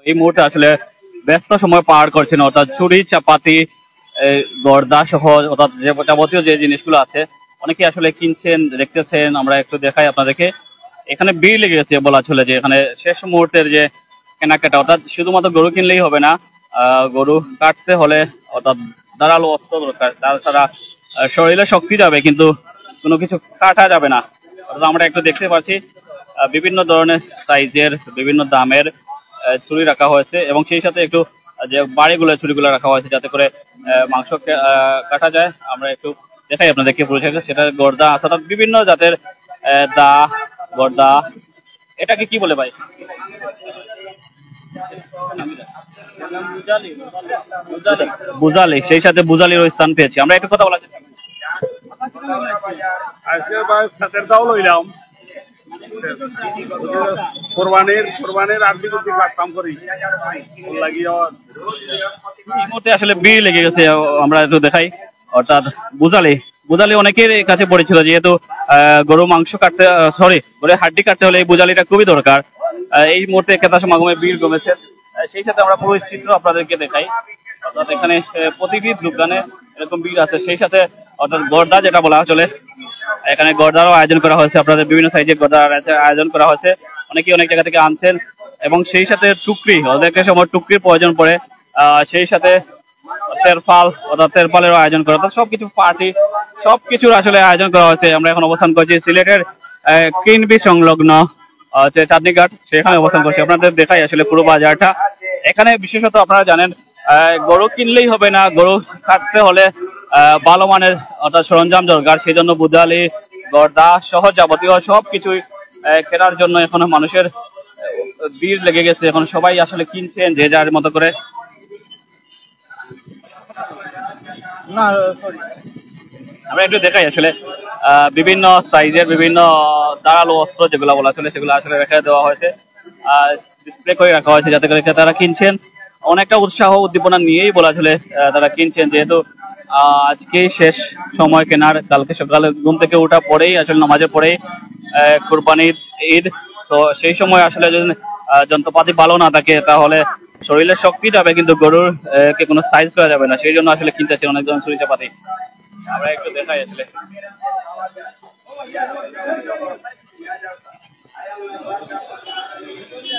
এই মুহূর্তে আসলে ব্যস্ত সময় পার করছেন, অর্থাৎ ছুরি চাপাতি গর্দা সহ অর্থাৎ যে যাবতীয় যে জিনিসগুলো আছে অনেকে আসলে কিনছেন, দেখতেছেন। আমরা একটু দেখাই আপনাদেরকে, এখানে ভিড় লেগে গেছে বলা চলে যে এখানে শেষ মুহূর্তের যে কেনাকাটা, অর্থাৎ শুধুমাত্র গরু কিনলেই হবে না, গরু কাটতে হলে অর্থাৎ ধারালো অস্ত্র দরকার, তাছাড়া শরীরে শক্তি যাবে কিন্তু কোনো কিছু কাটা যাবে না। অর্থাৎ আমরা একটু দেখতে পাচ্ছি বিভিন্ন ধরনের সাইজের বিভিন্ন দামের ছুরি রাখা হয়েছে এবং সেই সাথে একটু যে বাড়িগুলো ছুরিগুলো রাখা হয়েছে যাতে করে মাংস কাটা যায়। আমরা একটু দেখাই আপনাদেরকে পুরো সেটা গর্দা অর্থাৎ বিভিন্ন জাতের দা গর্দা, এটাকে কি বলে ভাই? বুজালি, সেই সাথে বুজালির স্থান পেয়েছি। আমরা একটু কথা বলা আসলে ভিড় লেগে গেছে, আমরা একটু দেখাই। অর্থাৎ বুজালি অনেকের কাছে পড়েছিল, যেহেতু গরু মাংস কাটতে গরুর হাড্ডি কাটতে হলে এই বুজালিটা খুবই দরকার। এই মুহূর্তে ক্রেতা সমাগমে ভিড় কমেছে, সেই সাথে আমরা পুরো চিত্র আপনাদেরকে দেখাই। অর্থাৎ এখানে প্রতিটি দোকানে এরকম ভিড় আছে। সেই সাথে অর্থাৎ গর্দা যেটা বলা চলে, এখানে গর্দারও আয়োজন করা হয়েছে, আপনাদের বিভিন্ন সাইজের গর্দার আয়োজন করা হয়েছে, অনেকে অনেক জায়গা থেকে আনছেন। এবং সেই সাথে টুকরি, অনেকের সময় টুকরির প্রয়োজন পড়ে, সেই সাথে তেরপাল অর্থাৎ তেরপালেরও আয়োজন করা, সবকিছু পার্টি সবকিছুর আসলে আয়োজন করা হয়েছে। আমরা এখন অবস্থান করছি সিলেটের কিনবি সংলগ্ন চাঁদনীঘাট, সেখানে অবস্থান করছি। আপনাদের দেখাই আসলে পুরো বাজারটা। এখানে বিশেষত আপনারা জানেন গরু কিনলেই হবে না, গরু কাটতে হলে ভালো মানের অর্থাৎ সরঞ্জাম দরকার। সেই জন্য বুদালি গর্দা সহ যাবতীয় সবকিছুই কেনার জন্য এখন মানুষের ভিড় লেগে গেছে। এখন সবাই আসলে কিনছেন যে যার মতো করে। আমরা একটু দেখাই আসলে বিভিন্ন সাইজের বিভিন্ন ধারালো অস্ত্র যেগুলো বলা চলে সেগুলো আসলে রেখে দেওয়া হয়েছে, ডিসপ্লে করে রাখা হয়েছে যাতে করে তারা কিনছেন অনেকটা উৎসাহ উদ্দীপনা নিয়েই বলা চলে তারা কিনছেন। যেহেতু আজকে শেষ সময় কেনার, কালকে সকালে ঘুম থেকে ওঠা পরেই আসলে নামাজের পরেই কুরবানির ঈদ, তো সেই সময় আসলে যদি যন্ত্রপাতি ভালো না থাকে তাহলে শরীরের শক্তি যাবে কিন্তু গরুর কে কোনো সাইজ করা যাবে না। সেই জন্য আসলে কিনতেছে অনেক জন ছুরিচাপাতি। আমরা একটু দেখাই আসলে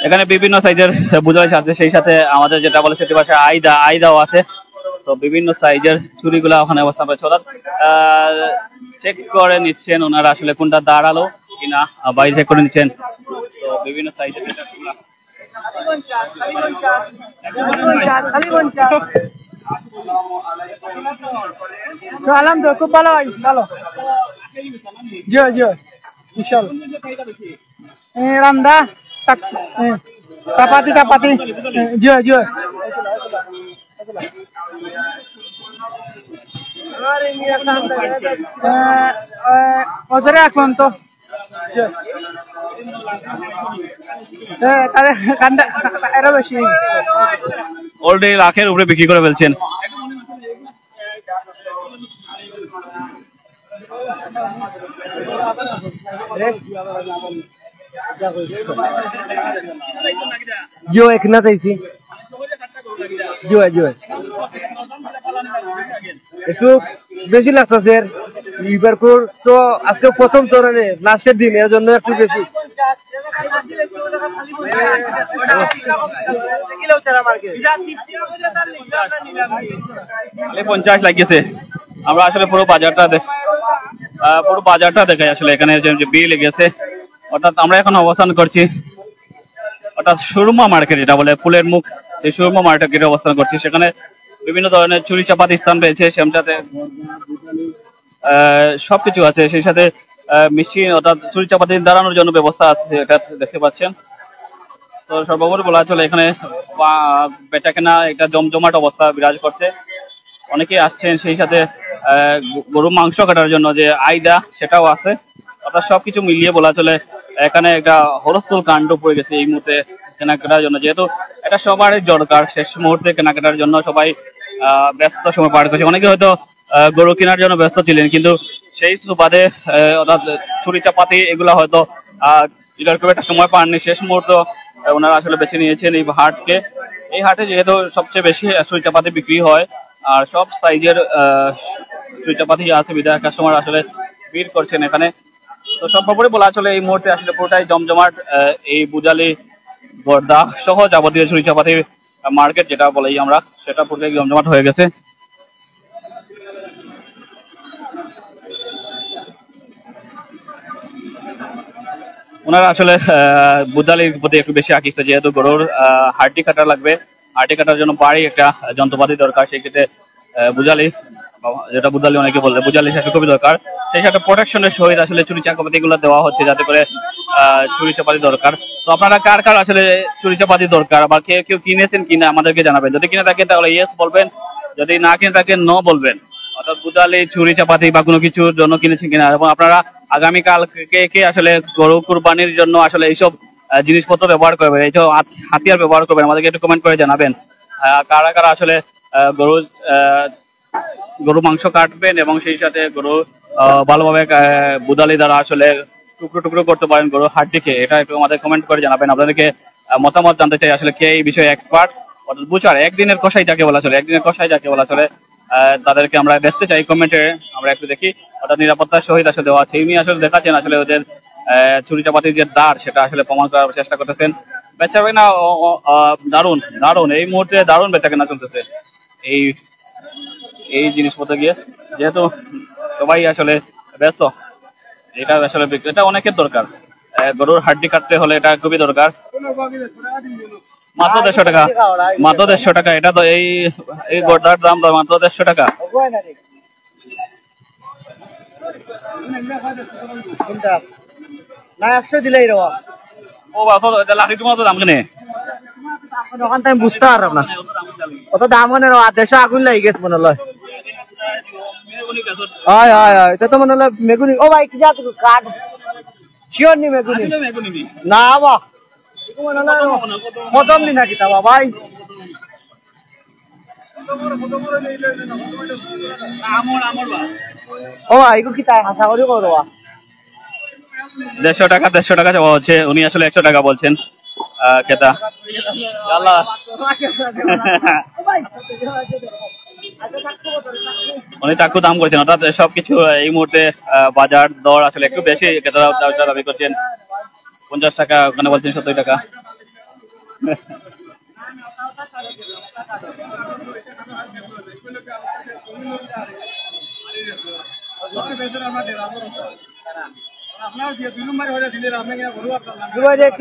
এখানে বিভিন্ন সাইজের বুঝাই আছে, সেই সাথে আমাদের যেটা বলে সেটি ভাষায় আইদাও আছে। তো বিভিন্ন সাইজের ছুরিগুলা ওখানে অবস্থান করছে, অর্থাৎ চেক করে নিচ্ছেন ওনারা আসলে কোনটা দাঁড়ালো কিনা, বাড়ি চেক করে নিচ্ছেন। তো বিভিন্ন সাইজের আলহামদুলিল্লাহ খুব ভালো হয়, ভালো। জি জি ইনশাআল্লাহ। রামদা চাপাতি জি জি ওদের এখন তো এরা বেশি অলরেডি লাখের উপরে বিক্রি করে ফেলছেন। जो एक ना थी जो একটু বেশি লাগতেছে এবার তো আজকে প্রথম চরণে লাস্টের দিন, এর জন্য একটু বেশি। 50 লাগিয়েছে। আমরা আসলে পুরো বাজারটা দেখাই আসলে এখানে যে ভিড় লেগেছে। অর্থাৎ আমরা এখন অবস্থান করছি অর্থাৎ সুরমা মার্কেট, যেটা বলে ফুলের মুখ, এই সুরমা মার্কেটে অবস্থান করছি। সেখানে বিভিন্ন ধরনের চুরি চাপাতি স্থান পেয়েছে, সেমটাতে সবকিছু আছে। সেই সাথে মেশিন অর্থাৎ চুরি চাপাতি দাঁড়ানোর জন্য ব্যবস্থা আছে, এটা দেখতে পাচ্ছেন। তো সর্বোপরি বলা চলে এখানে বেচা কেনা একটা জমজমাট অবস্থা বিরাজ করছে, অনেকেই আসছেন। সেই সাথে গরু মাংস কাটার জন্য যে আইদা সেটাও আছে। অর্থাৎ সবকিছু মিলিয়ে বলা চলে এখানে একটা হরস্থল কাণ্ড পড়ে গেছে এই মুহূর্তে কেনাকাটার জন্য। যেহেতু এটা সবারই দরকার, শেষ মুহূর্তে কেনাকাটার জন্য সবাই ব্যস্ত সময় পার করছে। অনেকে হয়তো গরু কেনার জন্য ব্যস্ত ছিলেন, কিন্তু সেই সুবাদে অর্থাৎ ছুরি চাপাতি এগুলা হয়তো খুব একটা সময় পাননি। শেষ মুহূর্ত ওনারা আসলে বেছে নিয়েছেন এই হাটকে। এই হাটে যেহেতু সবচেয়ে বেশি সুইচাপাতি বিক্রি হয় আর সব সাইজের সুইচাপাতি আছে বিধায় কাস্টমার আসলে ভিড় করছেন এখানে। তো সর্বোপরি বলা চলে এই মুহূর্তে আসলে পুরোটাই জমজমাট এই বুজালি গর্দা সহ যাবতীয় সুইচাপাতি মার্কেট যেটা বলি আমরা, সেটা পুরোটাই জমজমাট হয়ে গেছে। ওনারা আসলে বুদালির প্রতি একটু বেশি আকৃষ্ট, যেহেতু গরুর হাড্ডি কাটা লাগবে, হাড্ডি কাটার জন্য বাড়ি একটা যন্ত্রপাতি দরকার, সেই ক্ষেত্রে বুজালি, যেটা বুদালি অনেকে বললে বুজালি, সেটা খুবই দরকার। সেই সাথে প্রোটেকশনের সহিত আসলে চুরি চাকাপাতি গুলো দেওয়া হচ্ছে যাতে করে চুরি চাপাতি দরকার। তো আপনারা কার কার আসলে চুরি চাপাতি দরকার বা কেউ কেউ কিনেছেন কিনা আমাদেরকে জানাবেন। যদি কিনে থাকেন তাহলে ইয়েস বলবেন, যদি না কিনে থাকেন নো বলবেন। অর্থাৎ বুদালি চুরি চাপাতি বা কোনো কিছুর জন্য কিনেছেন কিনা, এবং আপনারা আগামীকাল কে কে আসলে গরু কুরবানির জন্য আসলে এইসব জিনিসপত্র ব্যবহার করবেন, এইসব হাতিয়ার ব্যবহার করবেন, আমাদেরকে একটু কমেন্ট করে জানাবেন। কারা কারা আসলে গরু গরু মাংস কাটবেন এবং সেই সাথে গরু ভালোভাবে বুদালি দ্বারা আসলে টুকরো টুকরো করতে পারেন গরু হাড্ডিকে, এটা একটু আমাদের কমেন্ট করে জানাবেন। আপনাদেরকে মতামত জানতে চাই আসলে কে এই বিষয়ে এক্সপার্ট, অর্থাৎ বুচার একদিনের কষাই যাকে বলা চলে, একদিনের কষাই যাকে বলা চলে, তাদেরকে আমরা দেখতে চাই কমেন্টে, আমরা একটু দেখি। অর্থাৎ নিরাপত্তার সহিত আসলে দেওয়া আছে, ইনি আসলে দেখাচ্ছেন আসলে ওদের চুরি চাপাতির যে দাঁড় সেটা আসলে প্রমাণ করার চেষ্টা করতেছেন। বেচা কেনা দারুণ দারুণ, এই মুহূর্তে দারুণ বেচা কেনা চলতেছে এই এই জিনিসপত্র গিয়ে, যেহেতু সবাই আসলে ব্যস্ত। এটা আসলে এটা অনেকের দরকার, গরুর হাড্ডি কাটতে হলে এটা খুবই দরকার। মাত্র 150 টাকা, মাত্র 150 টাকা। এটা তো এই এই গরুটার দাম তো মাত্র 150 টাকা। না 100 দিলেই রবা। ও বাবা, লাঠি তোমার তো দাম কেনে? ওখান থেকে বুঝতে পারলাম না কত দাম, মনে হয় 150 আগুন লাগি গেছে মনে হয়। হয় হয় হয়, এটা তো মনে হলো মেগুনি। ও ভাই কি জাত কাঠ শিওর নি মেগুনি না বাবা, প্রথম নি নাকি তা ভাই? ও ভাই এগুলো কি তাই আশা করি করবা? 150 টাকা, 150 টাকা চাওয়া হচ্ছে, উনি আসলে 100 টাকা বলছেন ক্রেতা। আল্লাহ উনি টাকু দাম করছেন, অর্থাৎ সবকিছু এই মুহূর্তে বাজার দর আসলে একটু বেশি, ক্রেতারা দাবি করছেন 50 টাকা, ওখানে বলছেন 70 টাকা।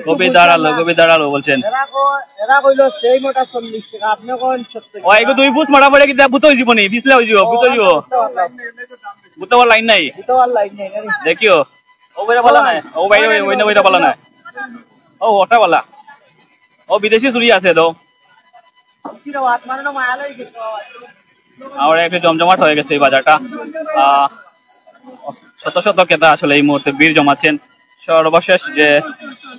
কবি দাঁড়ালো বলছেন। ও এগো 2 ফুট মারা পড়ে কিন্তু ভূত হয়ে জীবনী দিসলে হয়ে যাব, ভূত হয়ে যাব, ভূত হওয়ার লাইন নাই দেখিও। ও বাইরে বলা নাই, ও বাইরে ওই না ওইটা বলা নাই, ও ওটা বলা, ও বিদেশি চুরি আছে তো। আমার একটু জমজমাট হয়ে গেছে এই বাজারটা, শত শত ক্রেতা আসলে এই মুহূর্তে ভিড় জমাচ্ছেন। সর্বশেষ যে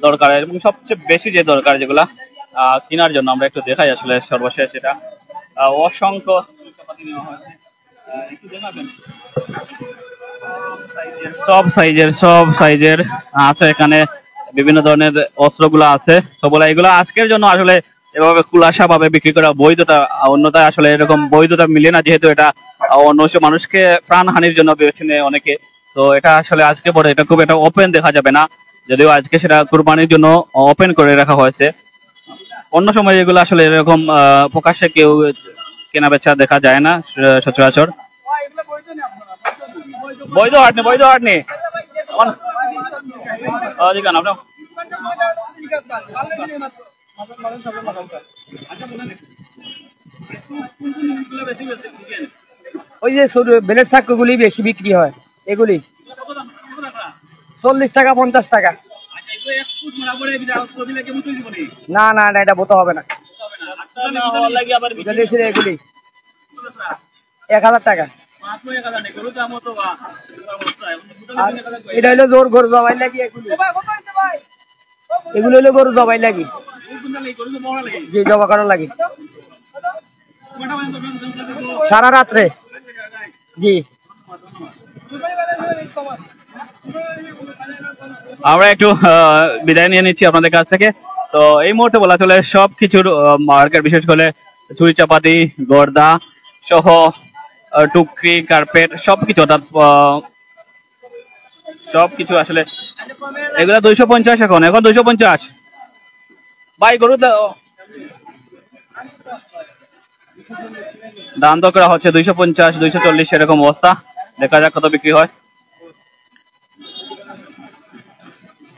দরকার এবং সবচেয়ে বেশি যে দরকার যেগুলা কেনার জন্য, আমরা একটু দেখাই আসলে সর্বশেষ এটা অসংখ্য সব সাইজের আছে এখানে, বিভিন্ন ধরনের অস্ত্রগুলো আছে সবগুলা। এগুলো আজকের জন্য আসলে এভাবে খুলাসা ভাবে বিক্রি করা বৈধতা, অন্যথায় আসলে এরকম বৈধতা মিলে না, যেহেতু এটা অন্য মানুষকে প্রাণহানির জন্য বেছে নেয় অনেকে। তো এটা আসলে আজকে পরে এটা খুব একটা ওপেন দেখা যাবে না, যদিও আজকে সেটা কুরবানির জন্য ওপেন করে রাখা হয়েছে। অন্য সময় এগুলো আসলে এরকম প্রকাশ্যে কেউ কেনা বেচা দেখা যায় না সচরাচর। বৈধ হাট নেই ওই যে বেলের চাকুগুলি বেশি বিক্রি হয়, এগুলি 40 টাকা 50 টাকা। না না না, এটা বোতা হবে না, এগুলি 1000 টাকা। এটা হলো জোর গরু জবাই লাগি, এগুলো হলো গরু জবাই লাগি, জি জবা করার লাগি সারা রাত্রে। জি আমরা একটু বিদায় নিয়ে নিচ্ছি আপনাদের কাছ থেকে। তো এই মুহূর্তে বলা চলে সবকিছুর মার্কেট, বিশেষ করে চুরি চাপাতি, গর্দা সহ টুকরি, কার্পেট সবকিছু, অর্থাৎ সবকিছু আসলে এগুলা 250 এখন 250 ভাই। গরু দাম তো করা হচ্ছে 250, 240 এরকম অবস্থা। দেখা যাক কত বিক্রি হয়।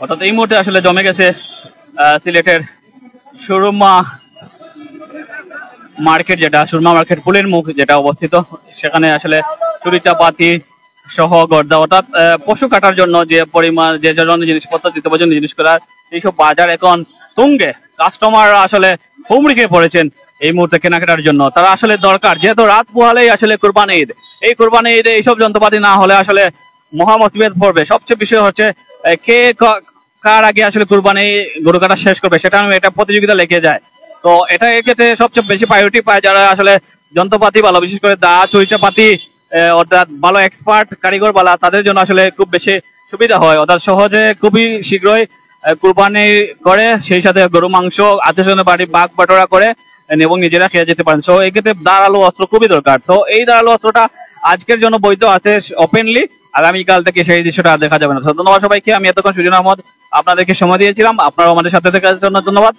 অর্থাৎ এই মুহূর্তে আসলে জমে গেছে সিলেটের সুরমা মার্কেট, যেটা সুরমা মার্কেট পুলের মুখ যেটা অবস্থিত, সেখানে আসলে চুরি চাপাতি সহ গর্দা, অর্থাৎ পশু কাটার জন্য যে পরিমাণ, যে ধরনের জিনিসপত্র দিতে পারছেন জিনিস করার, এইসব বাজার এখন তুঙ্গে। কাস্টমার আসলে হুমড়ি খেয়ে পড়েছেন এই মুহূর্তে কেনাকাটার জন্য। তারা আসলে দরকার, যেহেতু রাত পোহালেই আসলে কুরবানি ঈদ, এই কুরবানি ঈদে এইসব যন্ত্রপাতি না হলে আসলে মহা মুসিবত পড়বে। সবচেয়ে বিষয় হচ্ছে কে কার আগে আসলে কুরবানি গরু কাটা শেষ করবে, সেটা এটা প্রতিযোগিতা লেগে যায়। তো এটা এক্ষেত্রে সবচেয়ে বেশি প্রায়োরিটি পায় যারা আসলে যন্ত্রপাতি ভালো, বিশেষ করে দা চুরিচাপাতি অর্থাৎ ভালো এক্সপার্ট কারিগর বালা, তাদের জন্য আসলে খুব বেশি সুবিধা হয়। অর্থাৎ সহজে খুবই শীঘ্রই কুরবানি করে, সেই সাথে গরু মাংস আত্মীয় বাড়ি ভাগ বাটোয়ারা করে এবং নিজেরা খেয়ে যেতে পারেন। তো এই ক্ষেত্রে ধারালো অস্ত্র খুবই দরকার। তো এই ধারালো অস্ত্রটা আজকের জন্য বৈধ আছে ওপেনলি, আগামীকাল থেকে সেই দৃশ্যটা দেখা যাবে না। ধন্যবাদ সবাইকে। আমি এতক্ষণ সুজন আহমদ আপনাদেরকে সময় দিয়েছিলাম। আপনারা আমাদের সাথে থাকার জন্য ধন্যবাদ।